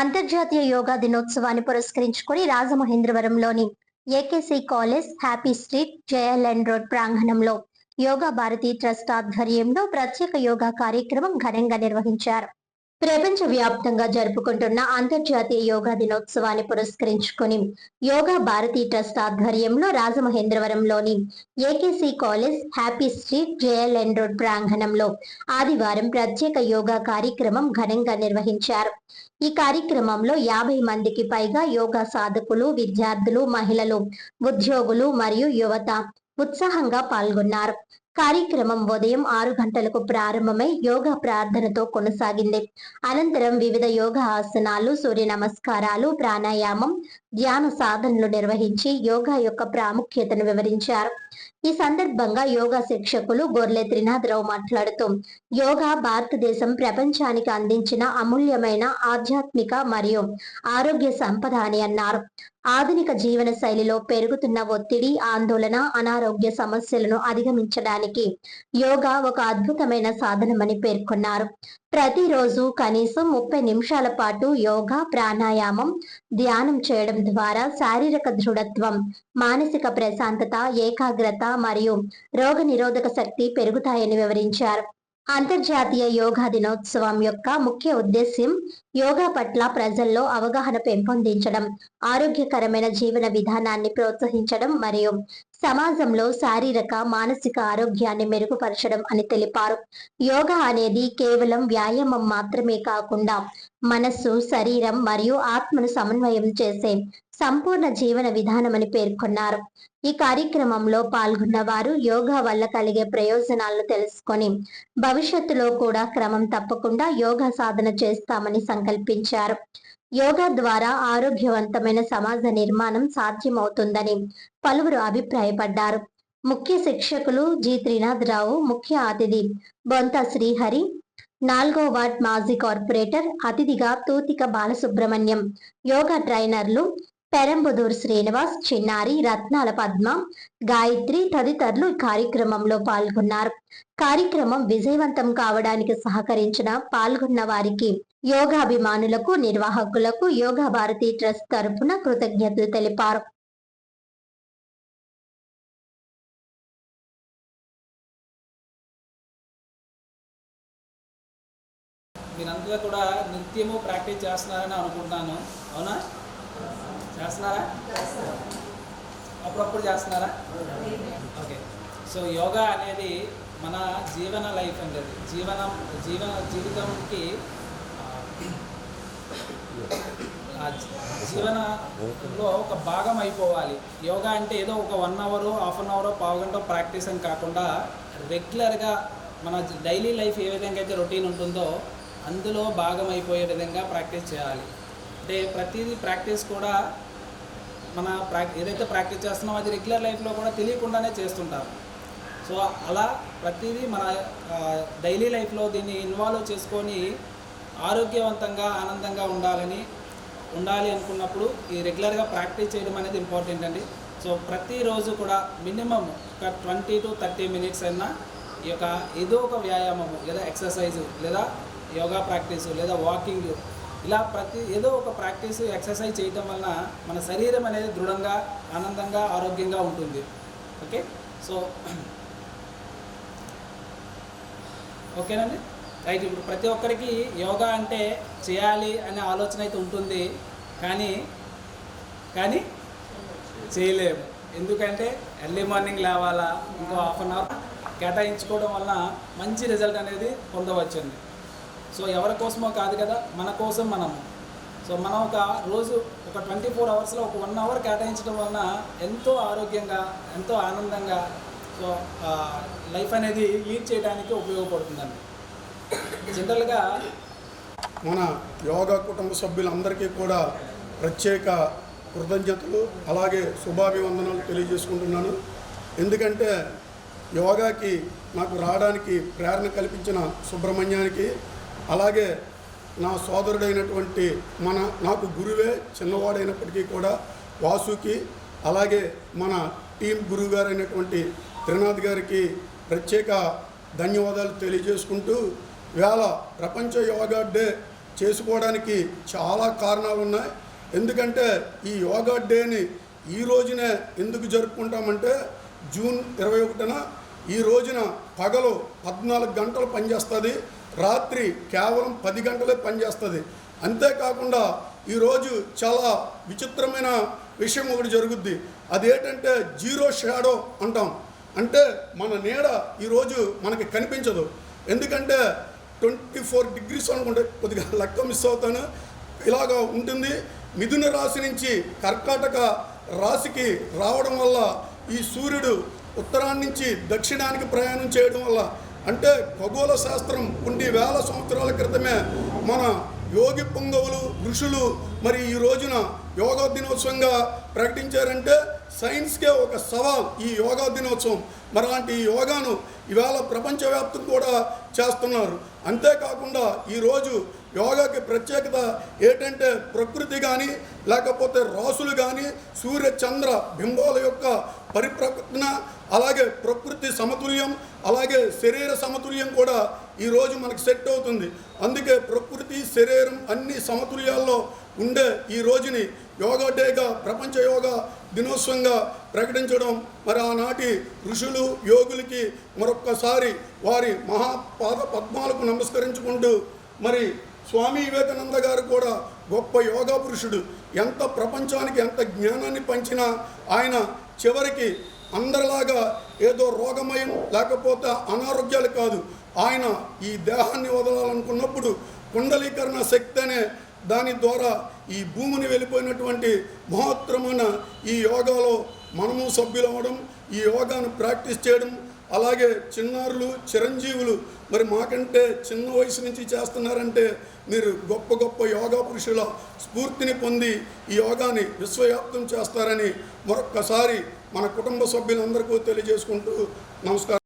అంతర్జాతీయ యోగా దినోత్సవాన్ని పురస్కరించుకుని రాజమహేంద్రవరంలోని AKC college, happy street, JLN road ప్రాంగణంలో యోగా భారతి ట్రస్ట్ ఆధ్వర్యంలో ప్రత్యేక యోగా కార్యక్రమం ఘనంగా నిర్వహించారు. ప్రపంచ వ్యాప్తంగా జరుపుకుంటున్న అంతర్జాతీయ యోగా దినోత్సవాన్ని పురస్కరించుకుని యోగా భారతి ట్రస్ట్ ఆధ్వర్యంలో రాజమహేంద్రవరంలోని AKC college, happy street, JLN road ప్రాంగణంలో ఆదివారం ప్రత్యేక యోగా కార్యక్రమం ఘనంగా నిర్వహించారు. ఈ కార్యక్రమంలో 50 మందికి పైగా యోగా సాధకులు, విద్యార్థులు, మహిళలు, ఉద్యోగులు మరియు యువత ఉత్సాహంగా పాల్గొన్నారు. కార్యక్రమం ఉదయం 6 గంటలకు ప్రారంభమై యోగా ప్రార్థనతో కొనసాగింది. అనంతరం వివిధ యోగా ఆసనాలు, సూర్య నమస్కారాలు, ప్రాణాయామం, ధ్యాన సాధనలు నిర్వహించి యోగా యొక్క ప్రాముఖ్యతను వివరించారు. ఈ సందర్భంగా యోగా శిక్షకులు గొర్లె త్రినాథరావు మాట్లాడుతూ, యోగా భారతదేశం ప్రపంచానికి అందించిన అమూల్యమైన ఆధ్యాత్మిక మరియు ఆరోగ్య సంపద అని అన్నారు. ఆధునిక జీవన శైలిలో పెరుగుతున్న ఒత్తిడి, ఆందోళన, అనారోగ్య సమస్యలను అధిగమించడానికి యోగా ఒక అద్భుతమైన సాధనమని పేర్కొన్నారు. ప్రతిరోజు కనీసం 30 నిమిషాల పాటు యోగా, ప్రాణాయామం, ధ్యానం చేయడం ద్వారా శారీరక దృఢత్వం, మానసిక ప్రశాంతత, ఏకాగ్రత మరియు రోగనిరోధక శక్తి పెరుగుతాయని వివరించారు. అంతర్జాతీయ యోగా దినోత్సవం యొక్క ముఖ్య ఉద్దేశ్యం యోగా పట్ల ప్రజల్లో అవగాహన పెంపొందించడం, ఆరోగ్యకరమైన జీవన విధానాన్ని ప్రోత్సహించడం మరియు సమాజంలో శారీరక, మానసిక ఆరోగ్యాన్ని మెరుగుపరచడం అని తెలిపారు. యోగా అనేది కేవలం వ్యాయామం మాత్రమే కాకుండా మనస్సు, శరీరం మరియు ఆత్మను సమన్వయం చేసే సంపూర్ణ జీవన విధానమని పేర్కొన్నారు. ఈ కార్యక్రమంలో పాల్గొన్న వారు యోగా వల్ల కలిగే ప్రయోజనాలను తెలుసుకొని భవిష్యత్తులో కూడా క్రమం తప్పకుండా యోగా సాధన చేస్తామని సంకల్పించారు. యోగా ద్వారా ఆరోగ్యవంతమైన సమాజ నిర్మాణం సాధ్యమవుతుందని పలువురు అభిప్రాయపడ్డారు. ముఖ్య శిక్షకులు జి త్రినాథరావు, ముఖ్య అతిథి బొంత శ్రీహరి, 4వ వార్డ్ మాజీ కార్పొరేటర్, అతిథిగా తూతిక బాలసుబ్రహ్మణ్యం, యోగా ట్రైనర్లు పెరంబుదూర్ శ్రీనివాస్, చిన్నారి, రత్నాల పద్మ, గాయత్రి తదితరులు కార్యక్రమంలో పాల్గొన్నారు. కార్యక్రమం విజయవంతం కావడానికి సహకరించిన పాల్గొన్న వారికి, యోగాభిమానులకు, నిర్వాహకులకు యోగా భారతి ట్రస్ట్ తరపున కృతజ్ఞతలు తెలిపారు. మీరంతా కూడా నిత్యము ప్రాక్టీస్ చేస్తున్నారని అనుకుంటున్నాను. అవునా? చేస్తున్నారా? అప్పుడప్పుడు చేస్తున్నారా? ఓకే. సో యోగా అనేది మన జీవన లైఫ్ అనేది జీవితంకి జీవనంలో ఒక భాగం అయిపోవాలి. యోగా అంటే ఏదో ఒక 1 అవర్, హాఫ్ అన్ అవర్, పావుగంట ప్రాక్టీస్ అని కాకుండా రెగ్యులర్గా మన డైలీ లైఫ్ ఏ విధంగా అయితే రొటీన్ ఉంటుందో అందులో భాగం అయిపోయే విధంగా ప్రాక్టీస్ చేయాలి. అంటే ప్రతిదీ ప్రాక్టీస్ కూడా మన ఏదైతే ప్రాక్టీస్ చేస్తున్నామో అది రెగ్యులర్ లైఫ్లో కూడా తెలియకుండానే చేస్తుంటారు. సో అలా ప్రతిదీ మన డైలీ లైఫ్లో దీన్ని ఇన్వాల్వ్ చేసుకొని ఆరోగ్యవంతంగా, ఆనందంగా ఉండాలి అనుకున్నప్పుడు ఈ రెగ్యులర్గా ప్రాక్టీస్ చేయడం అనేది ఇంపార్టెంట్ అండి. సో ప్రతిరోజు కూడా మినిమం ఒక 20 to 30 మినిట్స్ అయినా ఈ యొక్క ఏదో ఒక వ్యాయామము లేదా ఎక్సర్సైజు లేదా యోగా ప్రాక్టీసు లేదా వాకింగ్, ఇలా ఏదో ఒక ప్రాక్టీస్, ఎక్సర్సైజ్ చేయటం వలన మన శరీరం అనేది దృఢంగా, ఆనందంగా, ఆరోగ్యంగా ఉంటుంది. ఓకే. సో ఓకేనండి, రైట్. ఇప్పుడు ప్రతి ఒక్కరికి యోగా అంటే చేయాలి అనే ఆలోచన అయితే ఉంటుంది, కానీ చేయలేము. ఎందుకంటే ఎర్లీ మార్నింగ్ లేవాలా, ఇంకో హాఫ్ అన్ అవర్ కేటాయించుకోవడం వలన మంచి రిజల్ట్ అనేది పొందవచ్చండి. సో ఎవరి కోసమో కాదు కదా, మన కోసం మనము. సో మనం ఒక రోజు ఒక 24 అవర్స్లో ఒక 1 అవర్ కేటాయించడం వలన ఎంతో ఆరోగ్యంగా, ఎంతో ఆనందంగా సో లైఫ్ అనేది లీడ్ చేయడానికి ఉపయోగపడుతుందండి. జనరల్గా మన యోగా కుటుంబ సభ్యులందరికీ కూడా ప్రత్యేక కృతజ్ఞతలు, అలాగే శుభాభివందనాలు తెలియజేసుకుంటున్నాను. ఎందుకంటే యోగాకి నాకు రావడానికి ప్రేరణ కల్పించిన సుబ్రహ్మణ్యానికి, అలాగే నా సోదరుడైనటువంటి నాకు గురువే చిన్నవాడైనప్పటికీ కూడా వాసుకి, అలాగే మన టీం గురువు గారైనటువంటి త్రినాథ్ గారికి ప్రత్యేక ధన్యవాదాలు తెలియజేసుకుంటూ, వేళ ప్రపంచ యోగా డే చేసుకోవడానికి చాలా కారణాలు ఉన్నాయి. ఎందుకంటే ఈ యోగా డేని ఈ రోజునే ఎందుకు జరుపుకుంటామంటే జూన్ 21న ఈ రోజున పగలు 14 గంటలు పనిచేస్తుంది, రాత్రి కేవలం 10 గంటలే పనిచేస్తుంది. అంతేకాకుండా ఈరోజు చాలా విచిత్రమైన విషయం ఒకటి జరుగుద్ది. అదేంటంటే జీరో షాడో అంటాం. అంటే మన నీడ ఈరోజు మనకి కనిపించదు. ఎందుకంటే 24 డిగ్రీస్ అనుకుంటే కొద్దిగా లెక్క మిస్ అవుతాను, ఇలాగా ఉంటుంది. మిథున రాశి నుంచి కర్కాటక రాశికి రావడం వల్ల ఈ సూర్యుడు ఉత్తరాన్ని నుంచి దక్షిణానికి ప్రయాణం చేయడం వల్ల, అంటే ఖగోళ శాస్త్రం కొన్ని వేల సంవత్సరాల క్రితమే మన యోగి పుంగవులు ఋషులు మరి ఈ రోజున యోగా దినోత్సవంగా ప్రకటించారంటే సైన్స్కే ఒక సవాల్ ఈ యోగా దినోత్సవం. మరి అలాంటి యోగాను ఇవాళ ప్రపంచవ్యాప్తం కూడా చేస్తున్నారు. అంతేకాకుండా ఈరోజు యోగాకి ప్రత్యేకత ఏంటంటే ప్రకృతి కానీ లేకపోతే రాసులు కానీ సూర్య చంద్ర బింబాల యొక్క పరిప్రకటన, అలాగే ప్రకృతి సమతుల్యం, అలాగే శరీర సమతుల్యం కూడా ఈరోజు మనకు సెట్ అవుతుంది. అందుకే ప్రకృతి శరీరం అన్ని సమతుల్యాల్లో ఉండే ఈ రోజుని యోగా డేగా ప్రపంచ యోగా దినోత్సవంగా ప్రకటించడం మరి ఆనాటి ఋషులు యోగులకి మరొక్కసారి వారి మహాపాద పద్మాలకు నమస్కరించుకుంటూ, మరి స్వామి వివేకానంద గారు కూడా గొప్ప యోగా పురుషుడు. ఎంత ప్రపంచానికి ఎంత జ్ఞానాన్ని పంచినా ఆయన చివరికి అందరిలాగా ఏదో రోగమయం లేకపోతే అనారోగ్యాలు కాదు, ఆయన ఈ దేహాన్ని వదలాలనుకున్నప్పుడు కుండలీకరణ శక్తి అనే దాని ద్వారా ఈ భూమిని వెళ్ళిపోయినటువంటి మహోత్తరమైన ఈ యోగాలో మనము సభ్యులవ్వడం, ఈ యోగాను ప్రాక్టీస్ చేయడం, అలాగే చిన్నారులు చిరంజీవులు మరి మాకంటే చిన్న వయసు నుంచి చేస్తున్నారంటే మీరు గొప్ప గొప్ప యోగా పురుషుల స్ఫూర్తిని పొంది ఈ యోగాని విశ్వవ్యాప్తం చేస్తారని మరొక్కసారి మన కుటుంబ సభ్యులందరికీ తెలియజేసుకుంటూ నమస్కారం.